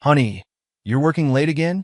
Honey, you're working late again?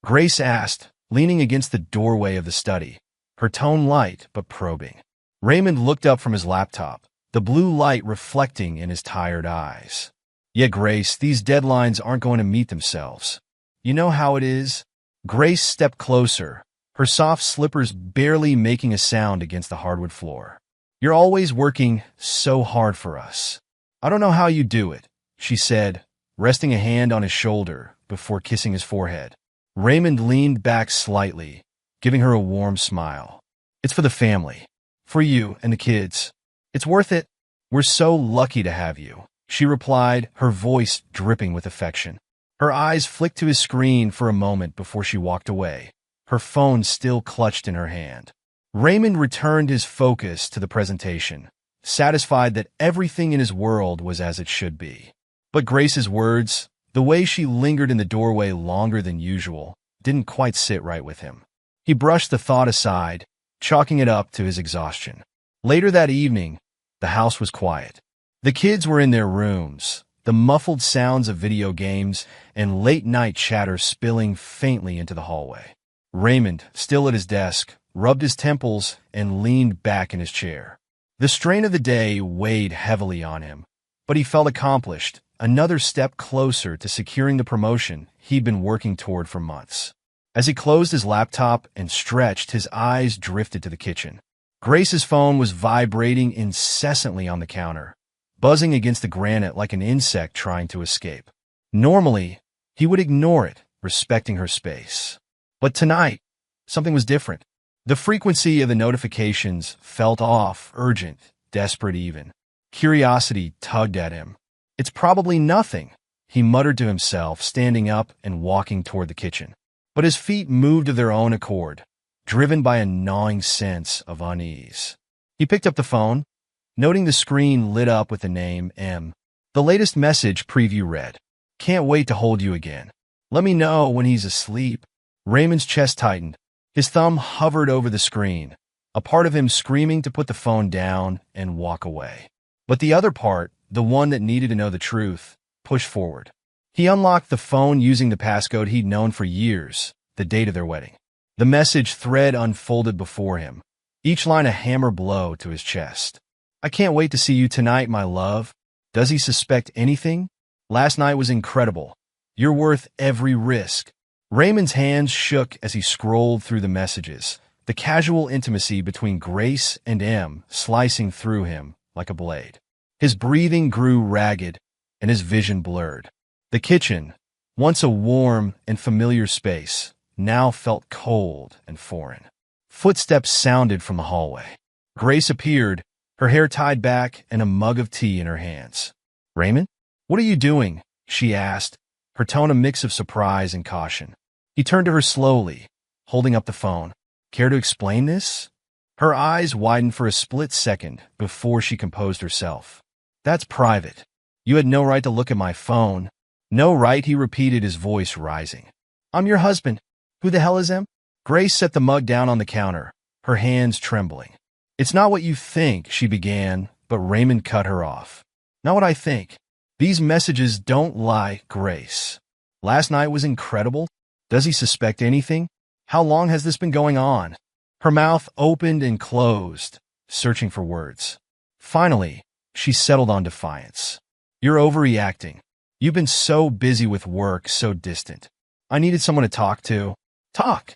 Grace asked, leaning against the doorway of the study, her tone light but probing. Raymond looked up from his laptop, the blue light reflecting in his tired eyes. Yeah, Grace, these deadlines aren't going to meet themselves. You know how it is? Grace stepped closer, her soft slippers barely making a sound against the hardwood floor. You're always working so hard for us. I don't know how you do it, she said, resting a hand on his shoulder before kissing his forehead. Raymond leaned back slightly, giving her a warm smile. It's for the family. For you and the kids. It's worth it. We're so lucky to have you, she replied, her voice dripping with affection. Her eyes flicked to his screen for a moment before she walked away, her phone still clutched in her hand. Raymond returned his focus to the presentation, satisfied that everything in his world was as it should be. But Grace's words, the way she lingered in the doorway longer than usual, didn't quite sit right with him. He brushed the thought aside, chalking it up to his exhaustion. Later that evening, the house was quiet. The kids were in their rooms, the muffled sounds of video games and late-night chatter spilling faintly into the hallway. Raymond, still at his desk, rubbed his temples and leaned back in his chair. The strain of the day weighed heavily on him, but he felt accomplished, another step closer to securing the promotion he'd been working toward for months. As he closed his laptop and stretched, his eyes drifted to the kitchen. Grace's phone was vibrating incessantly on the counter, buzzing against the granite like an insect trying to escape. Normally, he would ignore it, respecting her space. But tonight, something was different. The frequency of the notifications felt off, urgent, desperate even. Curiosity tugged at him. It's probably nothing, he muttered to himself, standing up and walking toward the kitchen. But his feet moved of their own accord, driven by a gnawing sense of unease. He picked up the phone, noting the screen lit up with the name M. The latest message preview read, "Can't wait to hold you again. Let me know when he's asleep." Raymond's chest tightened. His thumb hovered over the screen, a part of him screaming to put the phone down and walk away. But the other part, the one that needed to know the truth, pushed forward. He unlocked the phone using the passcode he'd known for years, the date of their wedding. The message thread unfolded before him, each line a hammer blow to his chest. "I can't wait to see you tonight, my love. Does he suspect anything? Last night was incredible. You're worth every risk." Raymond's hands shook as he scrolled through the messages, the casual intimacy between Grace and M slicing through him like a blade. His breathing grew ragged and his vision blurred. The kitchen, once a warm and familiar space, now felt cold and foreign. Footsteps sounded from the hallway. Grace appeared, her hair tied back and a mug of tea in her hands. "Raymond, what are you doing?" she asked, her tone a mix of surprise and caution. He turned to her slowly, holding up the phone. "Care to explain this?" Her eyes widened for a split second before she composed herself. "That's private. You had no right to look at my phone." "No right," he repeated, his voice rising. "I'm your husband. Who the hell is him?" Grace set the mug down on the counter, her hands trembling. "It's not what you think," she began, but Raymond cut her off. "Not what I think. These messages don't lie, Grace. Last night was incredible. Does he suspect anything? How long has this been going on?" Her mouth opened and closed, searching for words. Finally, she settled on defiance. "You're overreacting. You've been so busy with work, so distant. I needed someone to talk to." "Talk?"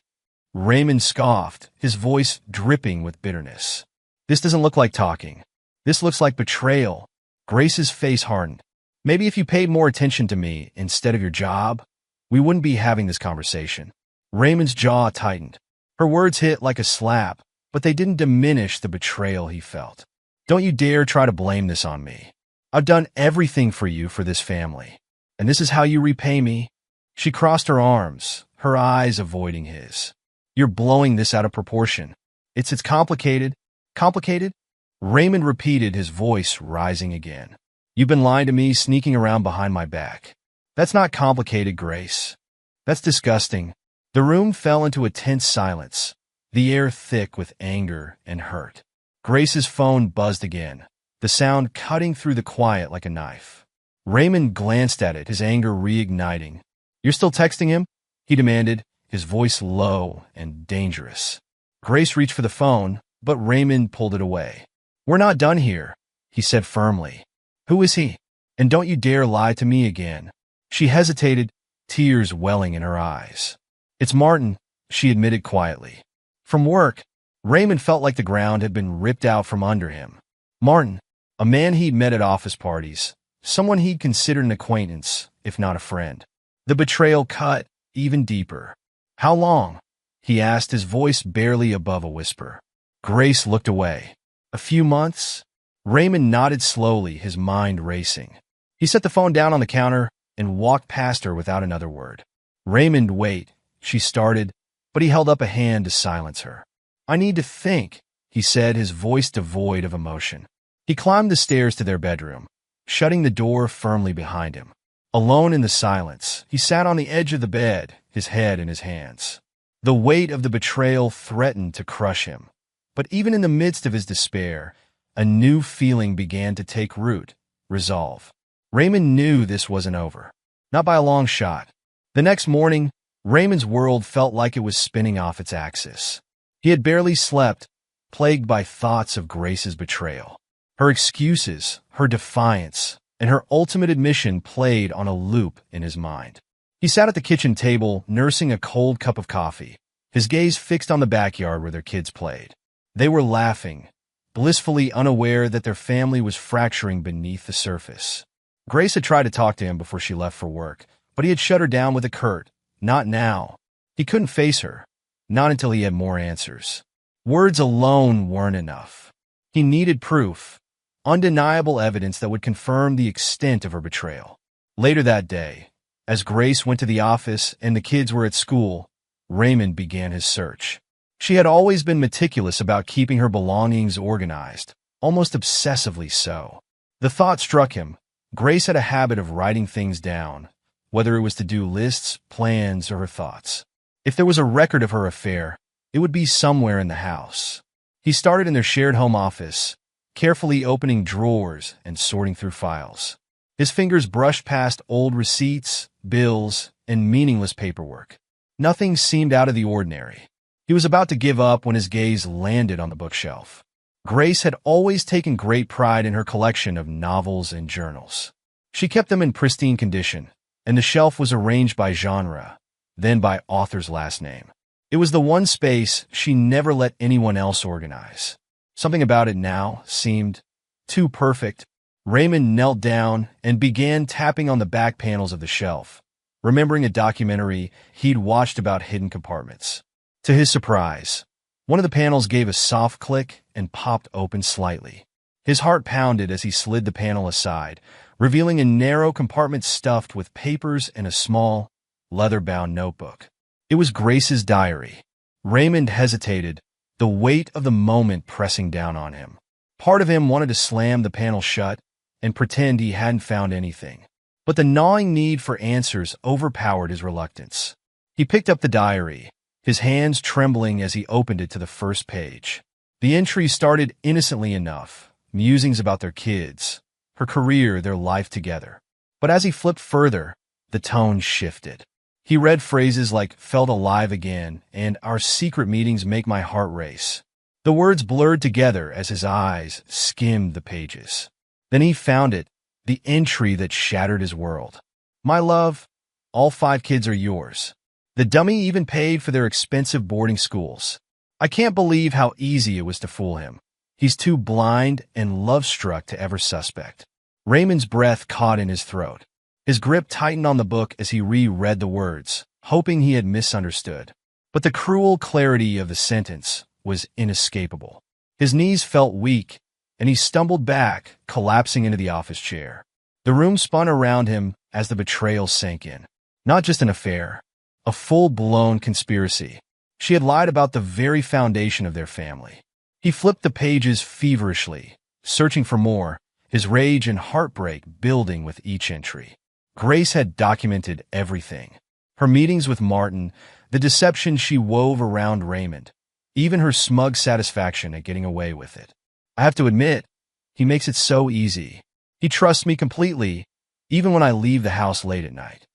Raymond scoffed, his voice dripping with bitterness. "This doesn't look like talking. This looks like betrayal." Grace's face hardened. "Maybe if you paid more attention to me instead of your job, we wouldn't be having this conversation." Raymond's jaw tightened. Her words hit like a slap, but they didn't diminish the betrayal he felt. "Don't you dare try to blame this on me. I've done everything for you, for this family. And this is how you repay me?" She crossed her arms, her eyes avoiding his. "You're blowing this out of proportion. It's complicated." "Complicated?" Raymond repeated, his voice rising again. "You've been lying to me, sneaking around behind my back. That's not complicated, Grace. That's disgusting." The room fell into a tense silence, the air thick with anger and hurt. Grace's phone buzzed again, the sound cutting through the quiet like a knife. Raymond glanced at it, his anger reigniting. You're still texting him? He demanded, his voice low and dangerous. Grace reached for the phone, but Raymond pulled it away. We're not done here, he said firmly. Who is he? And don't you dare lie to me again. She hesitated, tears welling in her eyes. It's Martin, she admitted quietly. From work, Raymond felt like the ground had been ripped out from under him. Martin, a man he'd met at office parties, someone he'd considered an acquaintance, if not a friend. The betrayal cut even deeper. How long? He asked, his voice barely above a whisper. Grace looked away. A few months? Raymond nodded slowly, his mind racing. He set the phone down on the counter and walked past her without another word. Raymond, wait, she started, but he held up a hand to silence her. I need to think, he said, his voice devoid of emotion. He climbed the stairs to their bedroom, shutting the door firmly behind him. Alone in the silence, he sat on the edge of the bed, his head in his hands. The weight of the betrayal threatened to crush him. But even in the midst of his despair, a new feeling began to take root, resolve. Raymond knew this wasn't over. Not by a long shot. The next morning, Raymond's world felt like it was spinning off its axis. He had barely slept, plagued by thoughts of Grace's betrayal. Her excuses, her defiance, and her ultimate admission played on a loop in his mind. He sat at the kitchen table, nursing a cold cup of coffee, his gaze fixed on the backyard where their kids played. They were laughing, blissfully unaware that their family was fracturing beneath the surface. Grace had tried to talk to him before she left for work, but he had shut her down with a curt, "Not now." He couldn't face her, not until he had more answers. Words alone weren't enough. He needed proof, undeniable evidence that would confirm the extent of her betrayal. Later that day, as Grace went to the office and the kids were at school, Raymond began his search. She had always been meticulous about keeping her belongings organized, almost obsessively so. The thought struck him. Grace had a habit of writing things down, whether it was to-do lists, plans, or her thoughts. If there was a record of her affair, it would be somewhere in the house. He started in their shared home office, carefully opening drawers and sorting through files. His fingers brushed past old receipts, bills, and meaningless paperwork. Nothing seemed out of the ordinary. He was about to give up when his gaze landed on the bookshelf. Grace had always taken great pride in her collection of novels and journals. She kept them in pristine condition, and the shelf was arranged by genre, then by author's last name. It was the one space she never let anyone else organize. Something about it now seemed too perfect. Raymond knelt down and began tapping on the back panels of the shelf, remembering a documentary he'd watched about hidden compartments. To his surprise, one of the panels gave a soft click and popped open slightly. His heart pounded as he slid the panel aside, revealing a narrow compartment stuffed with papers and a small, leather-bound notebook. It was Grace's diary. Raymond hesitated, the weight of the moment pressing down on him. Part of him wanted to slam the panel shut and pretend he hadn't found anything. But the gnawing need for answers overpowered his reluctance. He picked up the diary, his hands trembling as he opened it to the first page. The entry started innocently enough, musings about their kids, her career, their life together. But as he flipped further, the tone shifted. He read phrases like "felt alive again" and "our secret meetings make my heart race." The words blurred together as his eyes skimmed the pages. Then he found it, the entry that shattered his world. "My love, all 5 kids are yours. The dummy even paid for their expensive boarding schools. I can't believe how easy it was to fool him. He's too blind and love-struck to ever suspect." Raymond's breath caught in his throat. His grip tightened on the book as he reread the words, hoping he had misunderstood. But the cruel clarity of the sentence was inescapable. His knees felt weak, and he stumbled back, collapsing into the office chair. The room spun around him as the betrayal sank in. Not just an affair, a full-blown conspiracy. She had lied about the very foundation of their family. He flipped the pages feverishly, searching for more, his rage and heartbreak building with each entry. Grace had documented everything. Her meetings with Martin, the deception she wove around Raymond, even her smug satisfaction at getting away with it. "I have to admit, he makes it so easy. He trusts me completely, even when I leave the house late at night.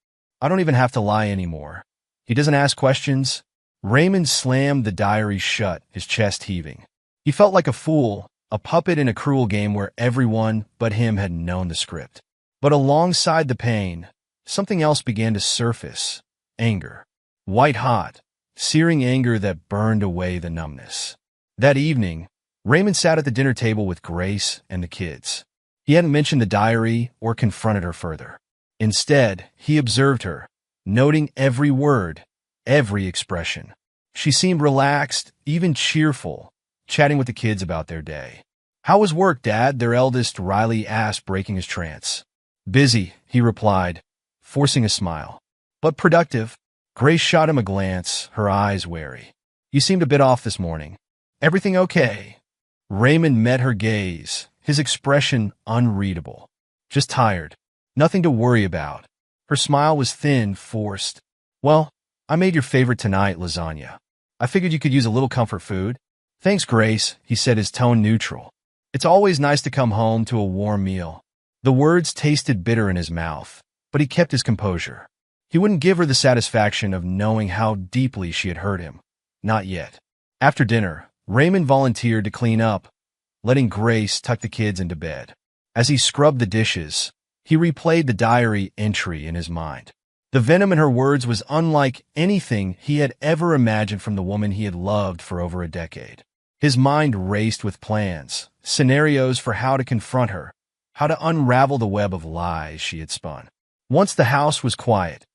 I don't even have to lie anymore. He doesn't ask questions. Raymond slammed the diary shut, his chest heaving. He felt like a fool, a puppet in a cruel game where everyone but him had known the script. But alongside the pain, something else began to surface. Anger. White-hot, searing anger that burned away the numbness. That evening, Raymond sat at the dinner table with Grace and the kids. He hadn't mentioned the diary or confronted her further. Instead, he observed her, noting every word, every expression. She seemed relaxed, even cheerful, chatting with the kids about their day. "How was work, Dad?" their eldest Riley asked, breaking his trance. "Busy," he replied, forcing a smile. "But productive." Grace shot him a glance, her eyes wary. "You seemed a bit off this morning. Everything okay?" Raymond met her gaze, his expression unreadable. "Just tired. Nothing to worry about." Her smile was thin, forced. "Well, I made your favorite tonight, lasagna. I figured you could use a little comfort food." "Thanks, Grace," he said, his tone neutral. "It's always nice to come home to a warm meal." The words tasted bitter in his mouth, but he kept his composure. He wouldn't give her the satisfaction of knowing how deeply she had hurt him. Not yet. After dinner, Raymond volunteered to clean up, letting Grace tuck the kids into bed. As he scrubbed the dishes, he replayed the diary entry in his mind. The venom in her words was unlike anything he had ever imagined from the woman he had loved for over a decade. His mind raced with plans, scenarios for how to confront her, how to unravel the web of lies she had spun. Once the house was quiet,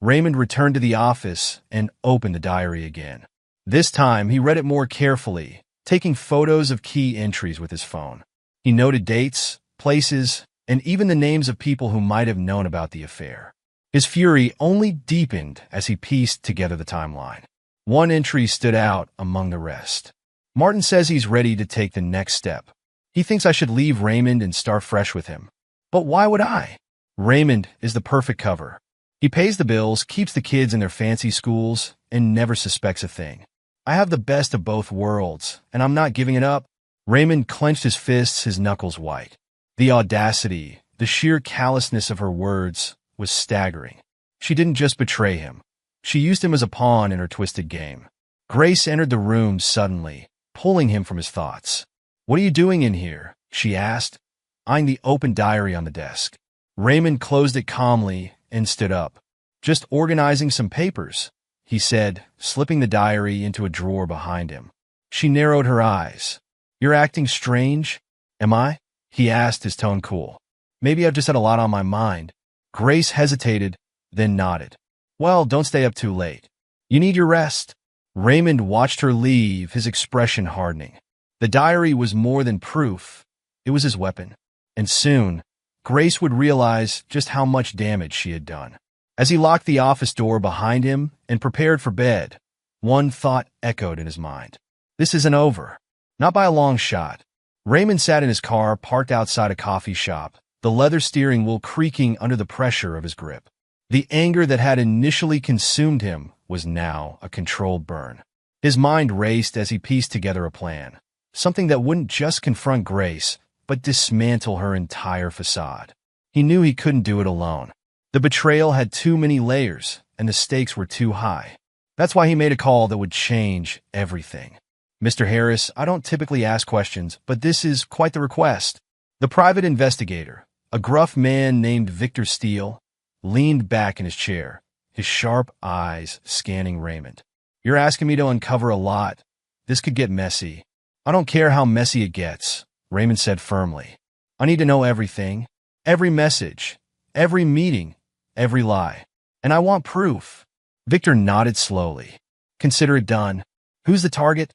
Raymond returned to the office and opened the diary again. This time, he read it more carefully, taking photos of key entries with his phone. He noted dates, places, and even the names of people who might have known about the affair. His fury only deepened as he pieced together the timeline. One entry stood out among the rest. "Martin says he's ready to take the next step. He thinks I should leave Raymond and start fresh with him. But why would I? Raymond is the perfect cover. He pays the bills, keeps the kids in their fancy schools, and never suspects a thing. I have the best of both worlds, and I'm not giving it up." Raymond clenched his fists, his knuckles white. The audacity, the sheer callousness of her words was staggering. She didn't just betray him. She used him as a pawn in her twisted game. Grace entered the room suddenly, pulling him from his thoughts. "What are you doing in here?" she asked, eyeing the open diary on the desk. Raymond closed it calmly and stood up. "Just organizing some papers," he said, slipping the diary into a drawer behind him. She narrowed her eyes. "You're acting strange." "Am I?" he asked, his tone cool. "Maybe I've just had a lot on my mind." Grace hesitated, then nodded. "Well, don't stay up too late. You need your rest." Raymond watched her leave, his expression hardening. The diary was more than proof. It was his weapon. And soon, Grace would realize just how much damage she had done. As he locked the office door behind him and prepared for bed, one thought echoed in his mind. This isn't over. Not by a long shot. Raymond sat in his car, parked outside a coffee shop, the leather steering wheel creaking under the pressure of his grip. The anger that had initially consumed him was now a controlled burn. His mind raced as he pieced together a plan, something that wouldn't just confront Grace, but dismantle her entire facade. He knew he couldn't do it alone. The betrayal had too many layers, and the stakes were too high. That's why he made a call that would change everything. "Mr. Harris, I don't typically ask questions, but this is quite the request." The private investigator, a gruff man named Victor Steele, leaned back in his chair, his sharp eyes scanning Raymond. "You're asking me to uncover a lot. This could get messy." "I don't care how messy it gets," Raymond said firmly. "I need to know everything, every message, every meeting, every lie. And I want proof." Victor nodded slowly. "Consider it done. Who's the target?"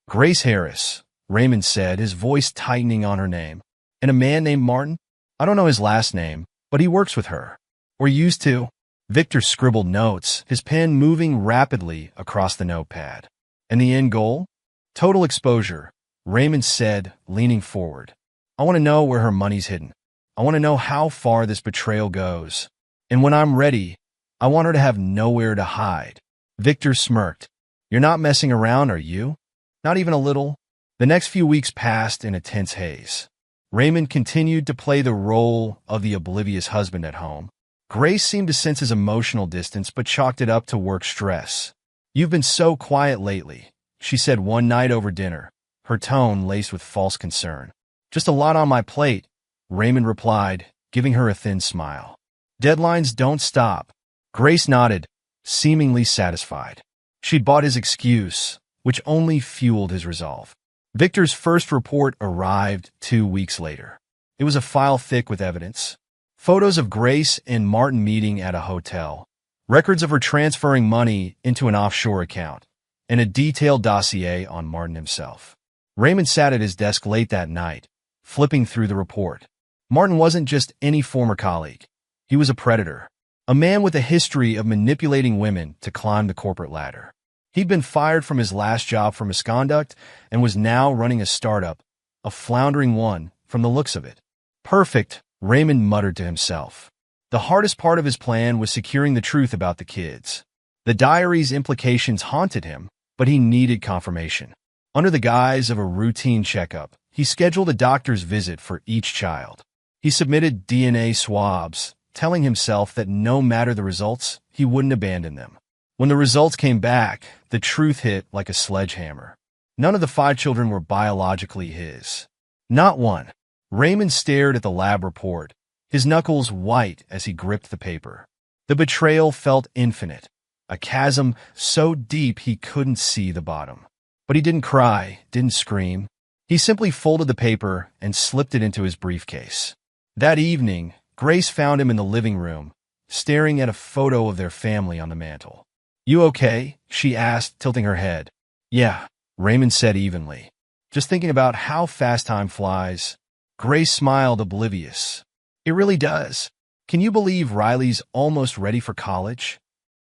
"Grace Harris," Raymond said, his voice tightening on her name. "And a man named Martin? I don't know his last name, but he works with her. Or used to." Victor scribbled notes, his pen moving rapidly across the notepad. "And the end goal?" "Total exposure," Raymond said, leaning forward. "I want to know where her money's hidden. I want to know how far this betrayal goes. And when I'm ready, I want her to have nowhere to hide." Victor smirked. "You're not messing around, are you? Not even a little?" The next few weeks passed in a tense haze. Raymond continued to play the role of the oblivious husband at home, Grace seemed to sense his emotional distance but chalked it up to work stress. "You've been so quiet lately," she said one night over dinner, her tone laced with false concern. "Just a lot on my plate," Raymond replied, giving her a thin smile. "Deadlines don't stop." Grace nodded, seemingly satisfied. She'd bought his excuse, which only fueled his resolve. Victor's first report arrived 2 weeks later. It was a file thick with evidence. Photos of Grace and Martin meeting at a hotel, records of her transferring money into an offshore account, and a detailed dossier on Martin himself. Raymond sat at his desk late that night, flipping through the report. Martin wasn't just any former colleague. He was a predator, a man with a history of manipulating women to climb the corporate ladder. He'd been fired from his last job for misconduct and was now running a startup, a floundering one from the looks of it. Perfect, Raymond muttered to himself. The hardest part of his plan was securing the truth about the kids. The diary's implications haunted him, but he needed confirmation. Under the guise of a routine checkup, he scheduled a doctor's visit for each child. He submitted DNA swabs, telling himself that no matter the results, he wouldn't abandon them. When the results came back, the truth hit like a sledgehammer. None of the 5 children were biologically his. Not one. Raymond stared at the lab report, his knuckles white as he gripped the paper. The betrayal felt infinite, a chasm so deep he couldn't see the bottom. But he didn't cry, didn't scream. He simply folded the paper and slipped it into his briefcase. That evening, Grace found him in the living room, staring at a photo of their family on the mantel. "You okay?" she asked, tilting her head. "Yeah," Raymond said evenly. "Just thinking about how fast time flies." Grace smiled, oblivious. "It really does. Can you believe Riley's almost ready for college?"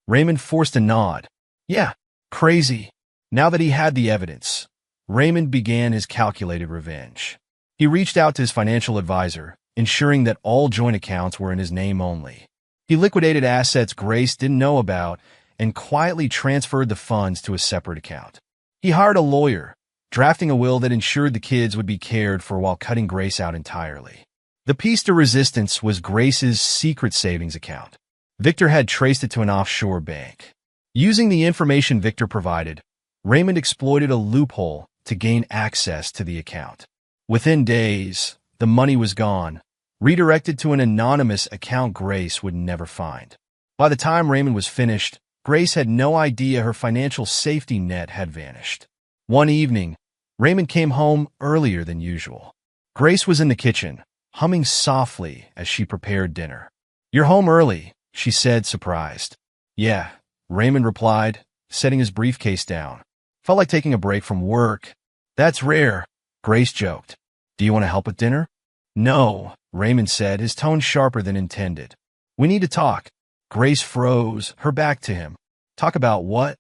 Raymond forced a nod. "Yeah, crazy." Now that he had the evidence, Raymond began his calculated revenge. He reached out to his financial advisor, ensuring that all joint accounts were in his name only. He liquidated assets Grace didn't know about and quietly transferred the funds to a separate account. He hired a lawyer, drafting a will that ensured the kids would be cared for while cutting Grace out entirely. The piece de resistance was Grace's secret savings account. Victor had traced it to an offshore bank. Using the information Victor provided, Raymond exploited a loophole to gain access to the account. Within days, the money was gone, redirected to an anonymous account Grace would never find. By the time Raymond was finished, Grace had no idea her financial safety net had vanished. One evening, Raymond came home earlier than usual. Grace was in the kitchen, humming softly as she prepared dinner. "You're home early," she said, surprised. "Yeah," Raymond replied, setting his briefcase down. "Felt like taking a break from work." "That's rare," Grace joked. "Do you want to help with dinner?" "No," Raymond said, his tone sharper than intended. "We need to talk." Grace froze, her back to him. "Talk about what?"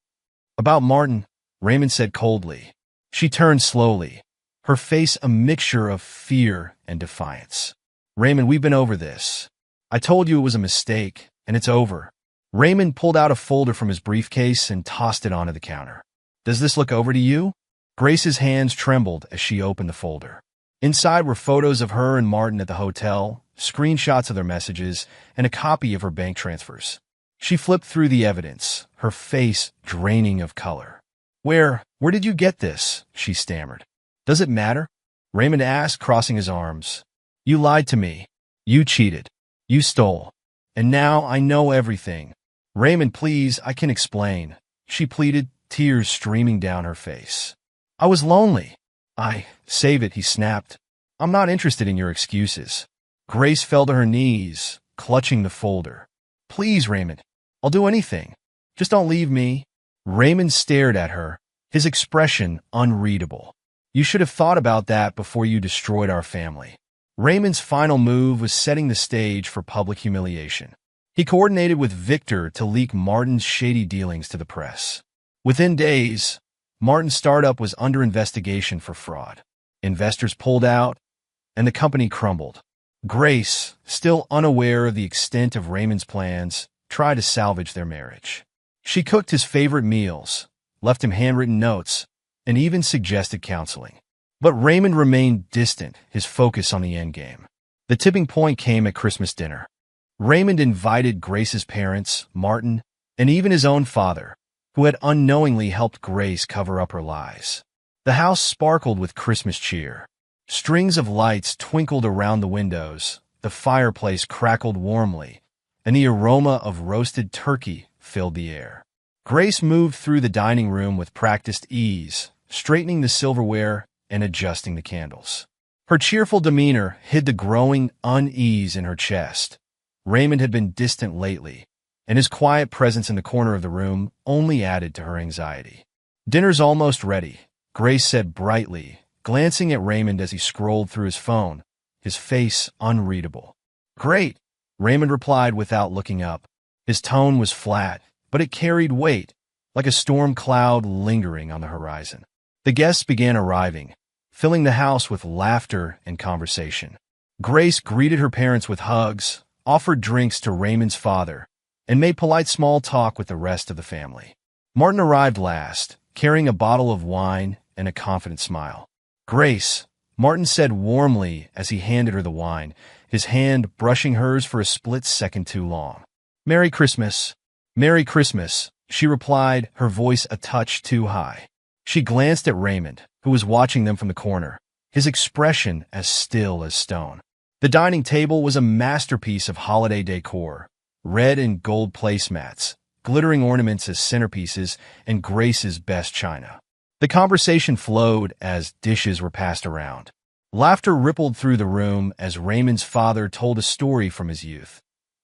"About Martin," Raymond said coldly. She turned slowly, her face a mixture of fear and defiance. "Raymond, we've been over this. I told you it was a mistake, and it's over." Raymond pulled out a folder from his briefcase and tossed it onto the counter. "Does this look over to you?" Grace's hands trembled as she opened the folder. Inside were photos of her and Martin at the hotel, screenshots of their messages, and a copy of her bank transfers. She flipped through the evidence, her face draining of color. Where did you get this?" she stammered. "Does it matter?" Raymond asked, crossing his arms. "You lied to me. You cheated. You stole. And now I know everything." "Raymond, please, I can explain," she pleaded, tears streaming down her face. "I was lonely." Save it," he snapped. "I'm not interested in your excuses." Grace fell to her knees, clutching the folder. "Please, Raymond, I'll do anything. Just don't leave me." Raymond stared at her, his expression unreadable. "You should have thought about that before you destroyed our family." Raymond's final move was setting the stage for public humiliation. He coordinated with Victor to leak Martin's shady dealings to the press. Within days, Martin's startup was under investigation for fraud. Investors pulled out, and the company crumbled. Grace, still unaware of the extent of Raymond's plans, tried to salvage their marriage. She cooked his favorite meals, left him handwritten notes, and even suggested counseling. But Raymond remained distant, his focus on the endgame. The tipping point came at Christmas dinner. Raymond invited Grace's parents, Martin, and even his own father, who had unknowingly helped Grace cover up her lies. The house sparkled with Christmas cheer. Strings of lights twinkled around the windows, the fireplace crackled warmly, and the aroma of roasted turkey filled the air. Grace moved through the dining room with practiced ease, straightening the silverware and adjusting the candles. Her cheerful demeanor hid the growing unease in her chest. Raymond had been distant lately, and his quiet presence in the corner of the room only added to her anxiety. "Dinner's almost ready," Grace said brightly, glancing at Raymond as he scrolled through his phone, his face unreadable. "Great," Raymond replied without looking up. His tone was flat, but it carried weight, like a storm cloud lingering on the horizon. The guests began arriving, filling the house with laughter and conversation. Grace greeted her parents with hugs, offered drinks to Raymond's father, and made polite small talk with the rest of the family. Martin arrived last, carrying a bottle of wine and a confident smile. "Grace," Martin said warmly as he handed her the wine, his hand brushing hers for a split second too long. "Merry Christmas." "Merry Christmas," she replied, her voice a touch too high. She glanced at Raymond, who was watching them from the corner, his expression as still as stone. The dining table was a masterpiece of holiday decor, red and gold placemats, glittering ornaments as centerpieces, and Grace's best china. The conversation flowed as dishes were passed around. Laughter rippled through the room as Raymond's father told a story from his youth,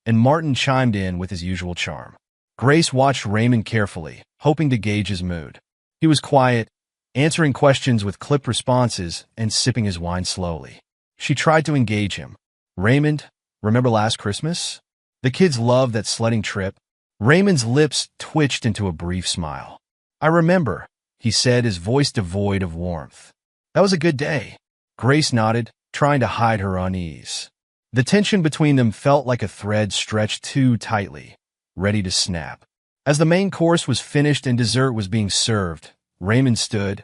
and Martin chimed in with his usual charm. Grace watched Raymond carefully, hoping to gauge his mood. He was quiet, answering questions with clipped responses and sipping his wine slowly. She tried to engage him. "Raymond, remember last Christmas? The kids loved that sledding trip." Raymond's lips twitched into a brief smile. "I remember," he said, his voice devoid of warmth. "That was a good day." Grace nodded, trying to hide her unease. The tension between them felt like a thread stretched too tightly, ready to snap. As the main course was finished and dessert was being served, Raymond stood,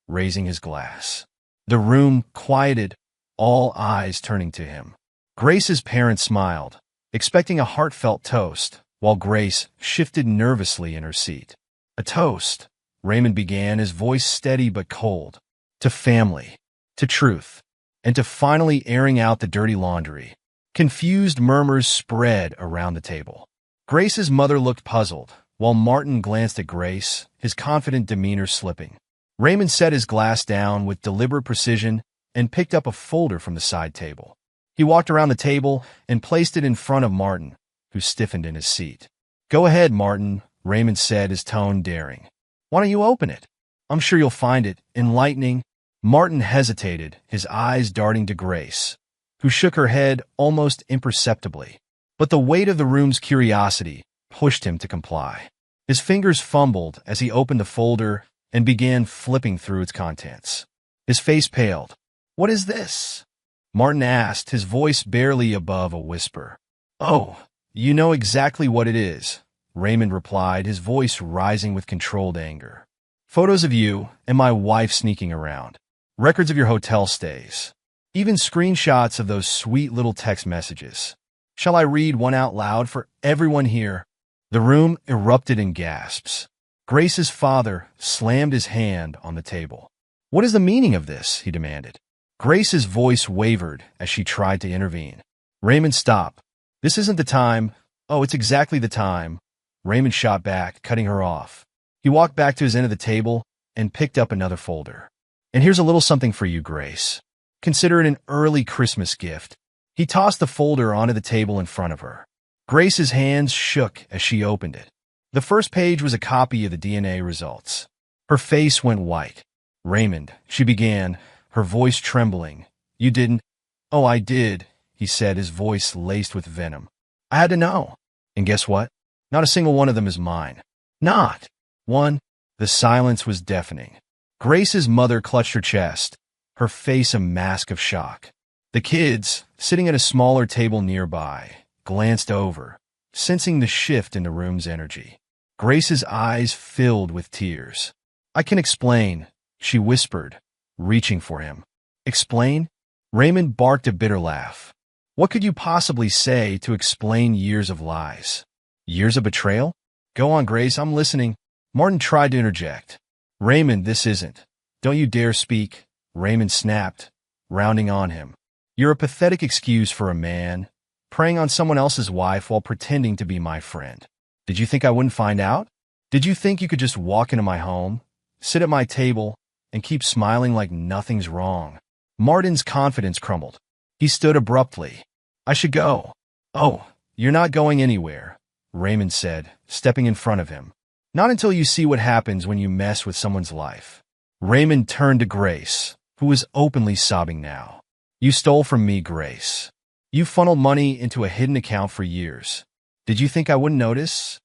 raising his glass. The room quieted, all eyes turning to him. Grace's parents smiled, expecting a heartfelt toast, while Grace shifted nervously in her seat. "A toast," Raymond began, his voice steady but cold. "To family, to truth, and to finally airing out the dirty laundry." Confused murmurs spread around the table. Grace's mother looked puzzled, while Martin glanced at Grace, his confident demeanor slipping. Raymond set his glass down with deliberate precision and picked up a folder from the side table. He walked around the table and placed it in front of Martin, who stiffened in his seat. "Go ahead, Martin," Raymond said, his tone daring. "Why don't you open it? I'm sure you'll find it enlightening." Martin hesitated, his eyes darting to Grace, who shook her head almost imperceptibly. But the weight of the room's curiosity pushed him to comply. His fingers fumbled as he opened the folder and began flipping through its contents. His face paled. "What is this?" Martin asked, his voice barely above a whisper. "Oh, you know exactly what it is," Raymond replied, his voice rising with controlled anger. "Photos of you and my wife sneaking around. Records of your hotel stays. Even screenshots of those sweet little text messages. Shall I read one out loud for everyone here?" The room erupted in gasps. Grace's father slammed his hand on the table. "What is the meaning of this?" he demanded. Grace's voice wavered as she tried to intervene. "Raymond, stop. This isn't the time." "Oh, it's exactly the time," Raymond shot back, cutting her off. He walked back to his end of the table and picked up another folder. "And here's a little something for you, Grace. Consider it an early Christmas gift." He tossed the folder onto the table in front of her. Grace's hands shook as she opened it. The first page was a copy of the DNA results. Her face went white. "Raymond," she began, her voice trembling. "You didn't—" "Oh, I did," he said, his voice laced with venom. "I had to know. And guess what? Not a single one of them is mine. Not one." The silence was deafening. Grace's mother clutched her chest, her face a mask of shock. The kids, sitting at a smaller table nearby, glanced over, sensing the shift in the room's energy. Grace's eyes filled with tears. "I can explain," she whispered, reaching for him. "Explain?" Raymond barked a bitter laugh. What could you possibly say to explain years of lies? Years of betrayal? Go on, Grace, I'm listening. Martin tried to interject. Raymond, this isn't. Don't you dare speak, Raymond snapped, rounding on him. You're a pathetic excuse for a man, preying on someone else's wife while pretending to be my friend. Did you think I wouldn't find out? Did you think you could just walk into my home, sit at my table, and keep smiling like nothing's wrong? Martin's confidence crumbled. He stood abruptly. I should go. Oh, you're not going anywhere, Raymond said, stepping in front of him. Not until you see what happens when you mess with someone's life. Raymond turned to Grace, who was openly sobbing now. You stole from me, Grace. You funneled money into a hidden account for years. Did you think I wouldn't notice?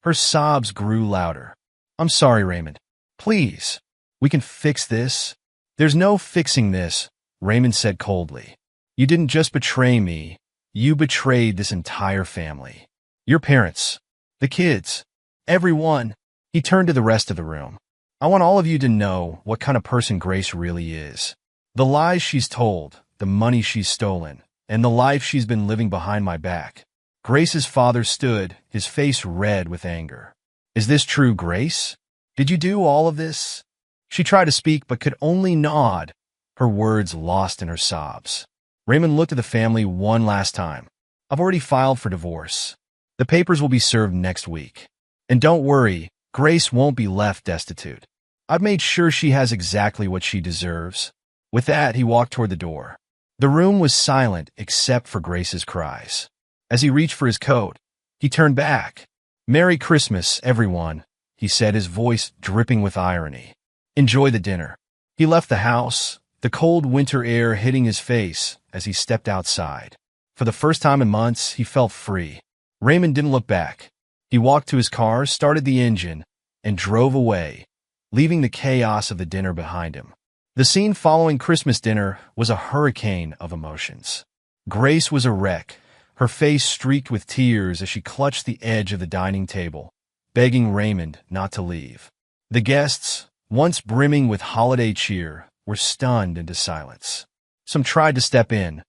Her sobs grew louder. I'm sorry, Raymond. Please, we can fix this. There's no fixing this, Raymond said coldly. You didn't just betray me. You betrayed this entire family. Your parents, the kids, everyone. He turned to the rest of the room. I want all of you to know what kind of person Grace really is. The lies she's told, the money she's stolen, and the life she's been living behind my back. Grace's father stood, his face red with anger. Is this true, Grace? Did you do all of this? She tried to speak but could only nod, her words lost in her sobs. Raymond looked at the family one last time. I've already filed for divorce. The papers will be served next week. And don't worry, Grace won't be left destitute. I've made sure she has exactly what she deserves. With that, he walked toward the door. The room was silent except for Grace's cries. As he reached for his coat, he turned back. Merry Christmas, everyone, he said, his voice dripping with irony. Enjoy the dinner. He left the house, the cold winter air hitting his face as he stepped outside. For the first time in months, he felt free. Raymond didn't look back. He walked to his car, started the engine, and drove away, leaving the chaos of the dinner behind him. The scene following Christmas dinner was a hurricane of emotions. Grace was a wreck, her face streaked with tears as she clutched the edge of the dining table, begging Raymond not to leave. The guests, once brimming with holiday cheer, were stunned into silence. Some tried to step in.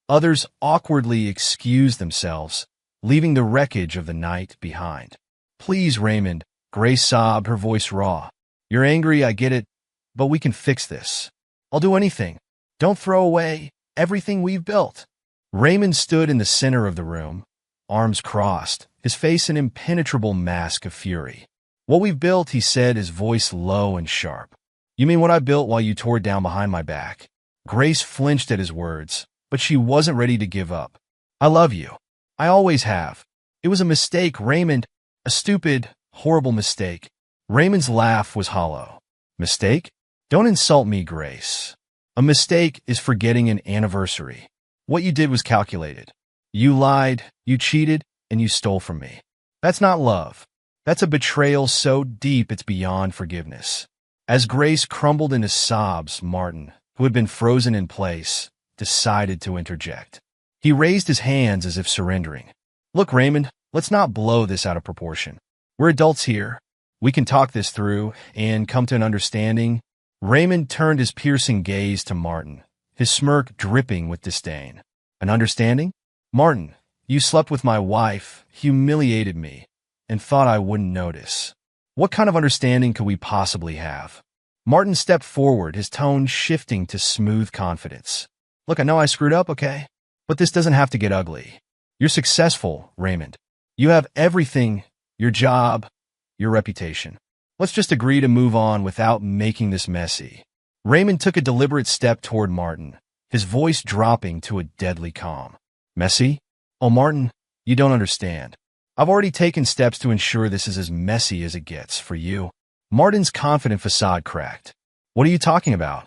Others awkwardly excused themselves, leaving the wreckage of the night behind. Please, Raymond, Grace sobbed, her voice raw. You're angry, I get it, but we can fix this. I'll do anything. Don't throw away everything we've built. Raymond stood in the center of the room, arms crossed, his face an impenetrable mask of fury. What we've built, he said, his voice low and sharp. You mean what I built while you tore down behind my back? Grace flinched at his words, but she wasn't ready to give up. I love you. I always have. It was a mistake, Raymond. A stupid, horrible mistake. Raymond's laugh was hollow. Mistake? Don't insult me, Grace. A mistake is forgetting an anniversary. What you did was calculated. You lied, you cheated, and you stole from me. That's not love. That's a betrayal so deep it's beyond forgiveness. As Grace crumbled into sobs, Martin, who had been frozen in place, decided to interject. He raised his hands as if surrendering. Look, Raymond, let's not blow this out of proportion. We're adults here. We can talk this through and come to an understanding. Raymond turned his piercing gaze to Martin, his smirk dripping with disdain. An understanding? Martin, you slept with my wife, humiliated me, and thought I wouldn't notice. What kind of understanding could we possibly have? Martin stepped forward, his tone shifting to smooth confidence. Look, I know I screwed up, okay? But this doesn't have to get ugly. You're successful, Raymond. You have everything, your job, your reputation. Let's just agree to move on without making this messy. Raymond took a deliberate step toward Martin, his voice dropping to a deadly calm. Messy? Oh, Martin, you don't understand. I've already taken steps to ensure this is as messy as it gets for you. Martin's confident facade cracked. What are you talking about?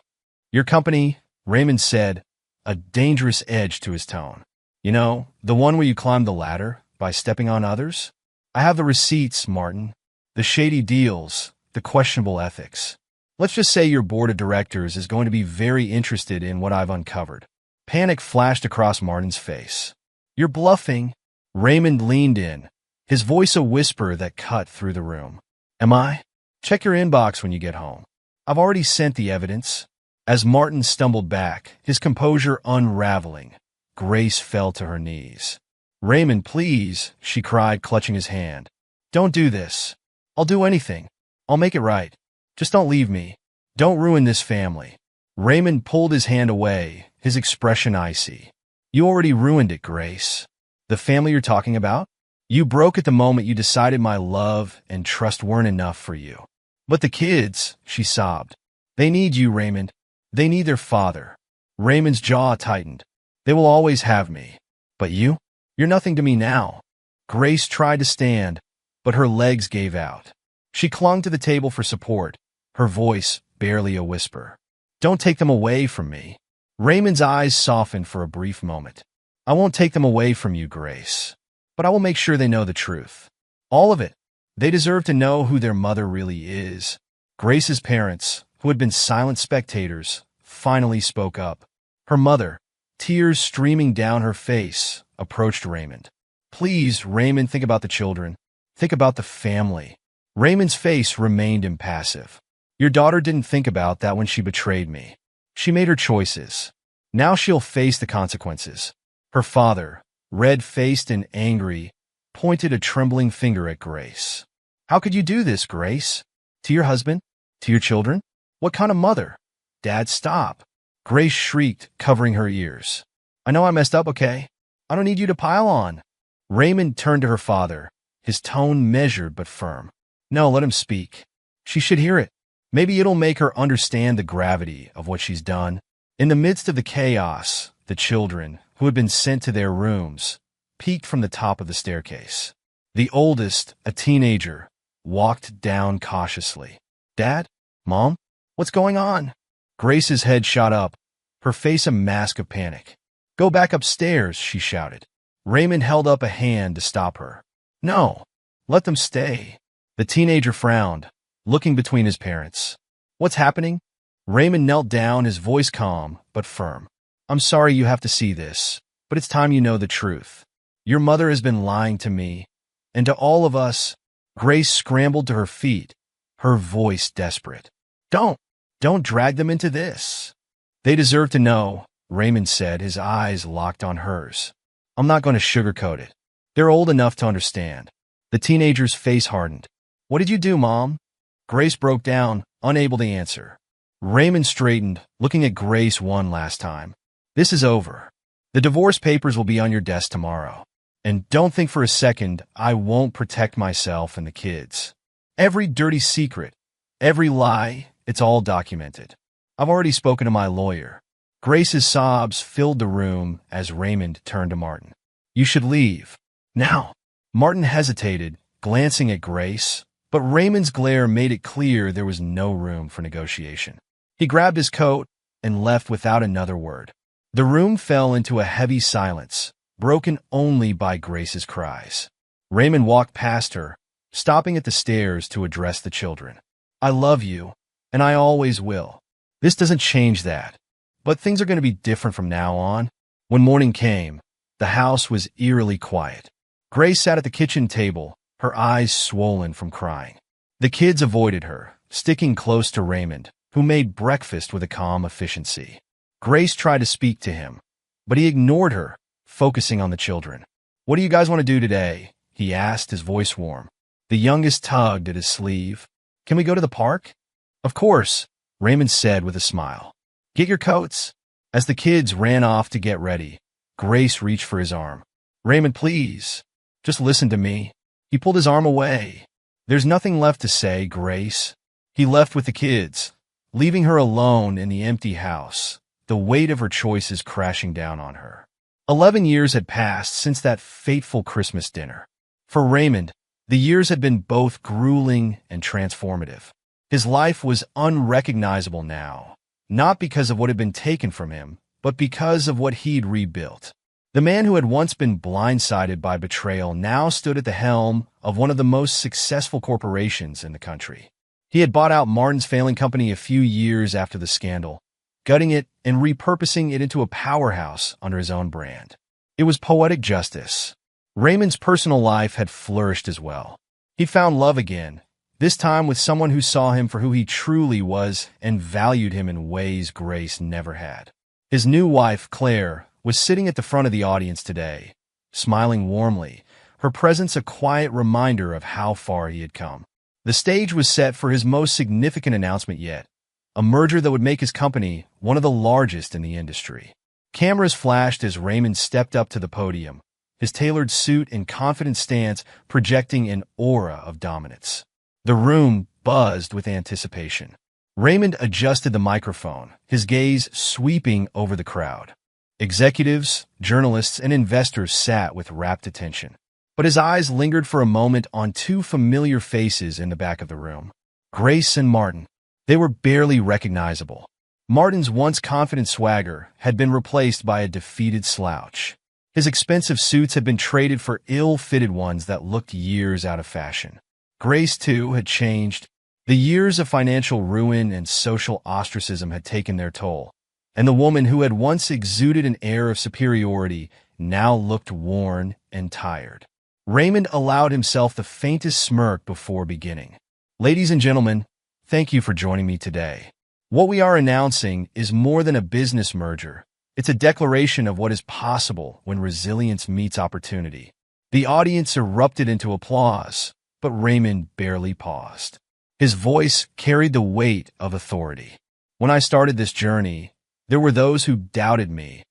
Your company, Raymond said, a dangerous edge to his tone. You know, the one where you climbed the ladder by stepping on others? I have the receipts, Martin. The shady deals, the questionable ethics. Let's just say your board of directors is going to be very interested in what I've uncovered. Panic flashed across Martin's face. You're bluffing. Raymond leaned in, his voice a whisper that cut through the room. Am I? Check your inbox when you get home. I've already sent the evidence. As Martin stumbled back, his composure unraveling, Grace fell to her knees. "Raymond, please," she cried, clutching his hand. "Don't do this. I'll do anything. I'll make it right. Just don't leave me. Don't ruin this family." Raymond pulled his hand away, his expression icy. "You already ruined it, Grace. The family you're talking about? You broke at the moment you decided my love and trust weren't enough for you. But the kids," she sobbed. "They need you, Raymond. They need their father." Raymond's jaw tightened. "They will always have me. But you? You're nothing to me now." Grace tried to stand, but her legs gave out. She clung to the table for support, her voice barely a whisper. "Don't take them away from me." Raymond's eyes softened for a brief moment. "I won't take them away from you, Grace. But I will make sure they know the truth. All of it. They deserve to know who their mother really is." Grace's parents, who had been silent spectators, finally spoke up. Her mother, tears streaming down her face, approached Raymond. "Please, Raymond, think about the children. Think about the family." Raymond's face remained impassive. "Your daughter didn't think about that when she betrayed me. She made her choices. Now she'll face the consequences." Her father, red-faced and angry, pointed a trembling finger at Grace. "How could you do this, Grace? To your husband? To your children? What kind of mother?" "Dad, stop." Grace shrieked, covering her ears. "I know I messed up, okay? I don't need you to pile on." Raymond turned to her father, his tone measured but firm. "No, let him speak. She should hear it. Maybe it'll make her understand the gravity of what she's done." In the midst of the chaos, the children, who had been sent to their rooms, peeked from the top of the staircase. The oldest, a teenager, walked down cautiously. "Dad? Mom? What's going on?" Grace's head shot up, her face a mask of panic. "Go back upstairs," she shouted. Raymond held up a hand to stop her. "No, let them stay." The teenager frowned, looking between his parents. "What's happening?" Raymond knelt down, his voice calm but firm. "I'm sorry you have to see this, but it's time you know the truth. Your mother has been lying to me, and to all of us." Grace scrambled to her feet, her voice desperate. Don't drag them into this." "They deserve to know," Raymond said, his eyes locked on hers. "I'm not going to sugarcoat it. They're old enough to understand." The teenager's face hardened. "What did you do, Mom?" Grace broke down, unable to answer. Raymond straightened, looking at Grace one last time. "This is over. The divorce papers will be on your desk tomorrow. And don't think for a second I won't protect myself and the kids. Every dirty secret, every lie, it's all documented. I've already spoken to my lawyer." Grace's sobs filled the room as Raymond turned to Martin. "You should leave. Now." Martin hesitated, glancing at Grace, but Raymond's glare made it clear there was no room for negotiation. He grabbed his coat and left without another word. The room fell into a heavy silence, broken only by Grace's cries. Raymond walked past her, stopping at the stairs to address the children. "I love you, and I always will. This doesn't change that. But things are going to be different from now on." When morning came, the house was eerily quiet. Grace sat at the kitchen table, her eyes swollen from crying. The kids avoided her, sticking close to Raymond, who made breakfast with a calm efficiency. Grace tried to speak to him, but he ignored her, focusing on the children. "What do you guys want to do today?" he asked, his voice warm. The youngest tugged at his sleeve. "Can we go to the park?" "Of course," Raymond said with a smile. "Get your coats." As the kids ran off to get ready, Grace reached for his arm. "Raymond, please. Just listen to me." He pulled his arm away. "There's nothing left to say, Grace." He left with the kids, leaving her alone in the empty house, the weight of her choices crashing down on her. 11 years had passed since that fateful Christmas dinner. For Raymond, the years had been both grueling and transformative. His life was unrecognizable now, not because of what had been taken from him, but because of what he'd rebuilt. The man who had once been blindsided by betrayal now stood at the helm of one of the most successful corporations in the country. He had bought out Martin's failing company a few years after the scandal, gutting it and repurposing it into a powerhouse under his own brand. It was poetic justice. Raymond's personal life had flourished as well. He'd found love again, this time with someone who saw him for who he truly was and valued him in ways Grace never had. His new wife, Claire, was sitting at the front of the audience today, smiling warmly, her presence a quiet reminder of how far he had come. The stage was set for his most significant announcement yet, a merger that would make his company one of the largest in the industry. Cameras flashed as Raymond stepped up to the podium, his tailored suit and confident stance projecting an aura of dominance. The room buzzed with anticipation. Raymond adjusted the microphone, his gaze sweeping over the crowd. Executives, journalists, and investors sat with rapt attention. But his eyes lingered for a moment on two familiar faces in the back of the room. Grace and Martin. They were barely recognizable. Martin's once confident swagger had been replaced by a defeated slouch. His expensive suits had been traded for ill-fitted ones that looked years out of fashion. Grace, too, had changed. The years of financial ruin and social ostracism had taken their toll, and the woman who had once exuded an air of superiority now looked worn and tired. Raymond allowed himself the faintest smirk before beginning. Ladies and gentlemen, thank you for joining me today. What we are announcing is more than a business merger. It's a declaration of what is possible when resilience meets opportunity. The audience erupted into applause, but Raymond barely paused. His voice carried the weight of authority. When I started this journey, there were those who doubted me,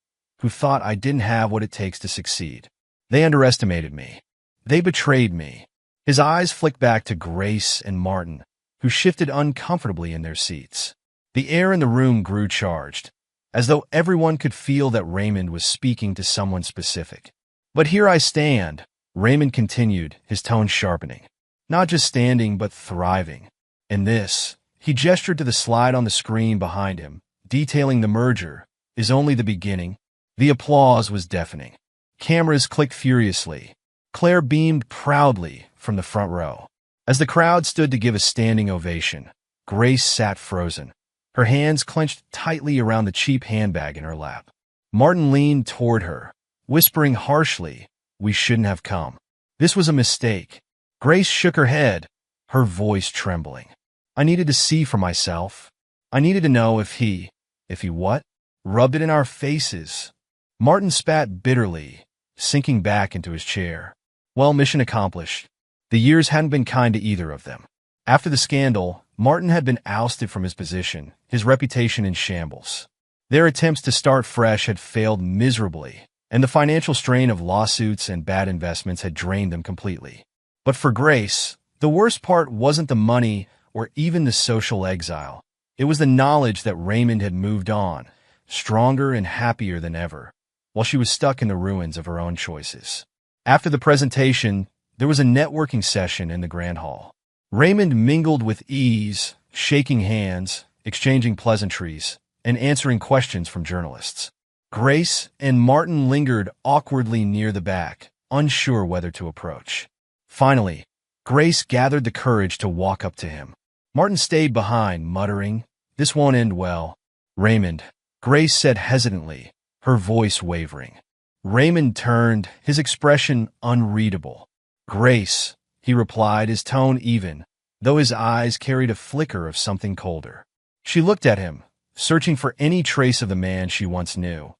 who thought I didn't have what it takes to succeed. They underestimated me. They betrayed me. His eyes flicked back to Grace and Martin, who shifted uncomfortably in their seats. The air in the room grew charged, as though everyone could feel that Raymond was speaking to someone specific. But here I stand, Raymond continued, his tone sharpening. Not just standing, but thriving. And this, he gestured to the slide on the screen behind him, detailing the merger, is only the beginning. The applause was deafening. Cameras clicked furiously. Claire beamed proudly from the front row. As the crowd stood to give a standing ovation, Grace sat frozen, her hands clenched tightly around the cheap handbag in her lap. Martin leaned toward her, whispering harshly, "We shouldn't have come. This was a mistake." Grace shook her head, her voice trembling. "I needed to see for myself. I needed to know if he what? Rubbed it in our faces." Martin spat bitterly, sinking back into his chair. Well, mission accomplished. The years hadn't been kind to either of them. After the scandal, Martin had been ousted from his position, his reputation in shambles. Their attempts to start fresh had failed miserably, and the financial strain of lawsuits and bad investments had drained them completely. But for Grace, the worst part wasn't the money or even the social exile. It was the knowledge that Raymond had moved on, stronger and happier than ever, while she was stuck in the ruins of her own choices. After the presentation, there was a networking session in the Grand Hall. Raymond mingled with ease, shaking hands, exchanging pleasantries, and answering questions from journalists. Grace and Martin lingered awkwardly near the back, unsure whether to approach. Finally, Grace gathered the courage to walk up to him. Martin stayed behind, muttering, "This won't end well." "Raymond," Grace said hesitantly, her voice wavering. Raymond turned, his expression unreadable. "Grace," he replied, his tone even, though his eyes carried a flicker of something colder. She looked at him, searching for any trace of the man she once knew.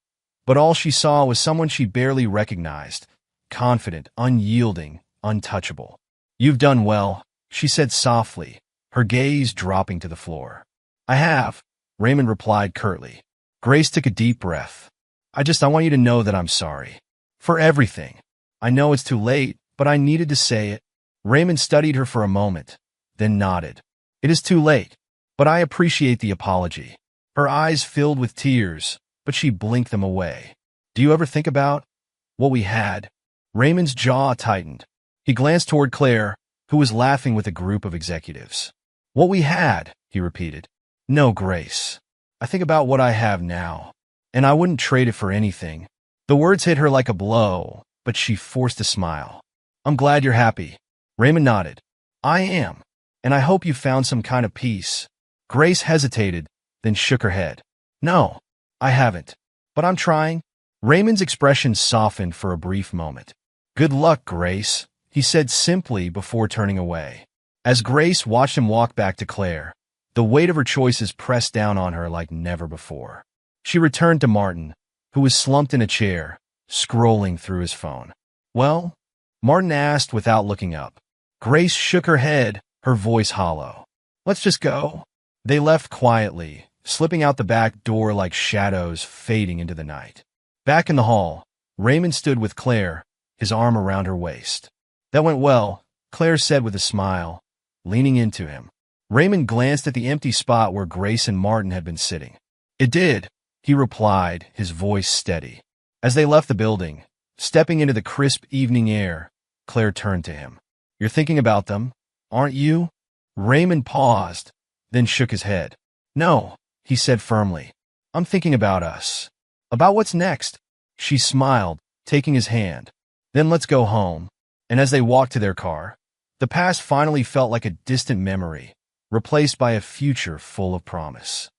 But all she saw was someone she barely recognized, confident, unyielding, untouchable. "You've done well," she said softly, her gaze dropping to the floor. "I have," Raymond replied curtly. Grace took a deep breath. I want you to know that I'm sorry. For everything. I know it's too late, but I needed to say it." Raymond studied her for a moment, then nodded. "It is too late, but I appreciate the apology." Her eyes filled with tears, but she blinked them away. "Do you ever think about what we had?" Raymond's jaw tightened. He glanced toward Claire, who was laughing with a group of executives. "What we had," he repeated. "No, Grace. I think about what I have now, and I wouldn't trade it for anything." The words hit her like a blow, but she forced a smile. "I'm glad you're happy." Raymond nodded. "I am, and I hope you found some kind of peace." Grace hesitated, then shook her head. "No, I haven't, but I'm trying." Raymond's expression softened for a brief moment. "Good luck, Grace," he said simply before turning away. As Grace watched him walk back to Claire, the weight of her choices pressed down on her like never before. She returned to Martin, who was slumped in a chair, scrolling through his phone. "Well?" Martin asked without looking up. Grace shook her head, her voice hollow. "Let's just go." They left quietly, slipping out the back door like shadows fading into the night. Back in the hall, Raymond stood with Claire, his arm around her waist. "That went well," Claire said with a smile, leaning into him. Raymond glanced at the empty spot where Grace and Martin had been sitting. "It did," he replied, his voice steady. As they left the building, stepping into the crisp evening air, Claire turned to him. "You're thinking about them, aren't you?" Raymond paused, then shook his head. "No," he said firmly. "I'm thinking about us. About what's next." She smiled, taking his hand. "Then let's go home." And as they walked to their car, the past finally felt like a distant memory, replaced by a future full of promise.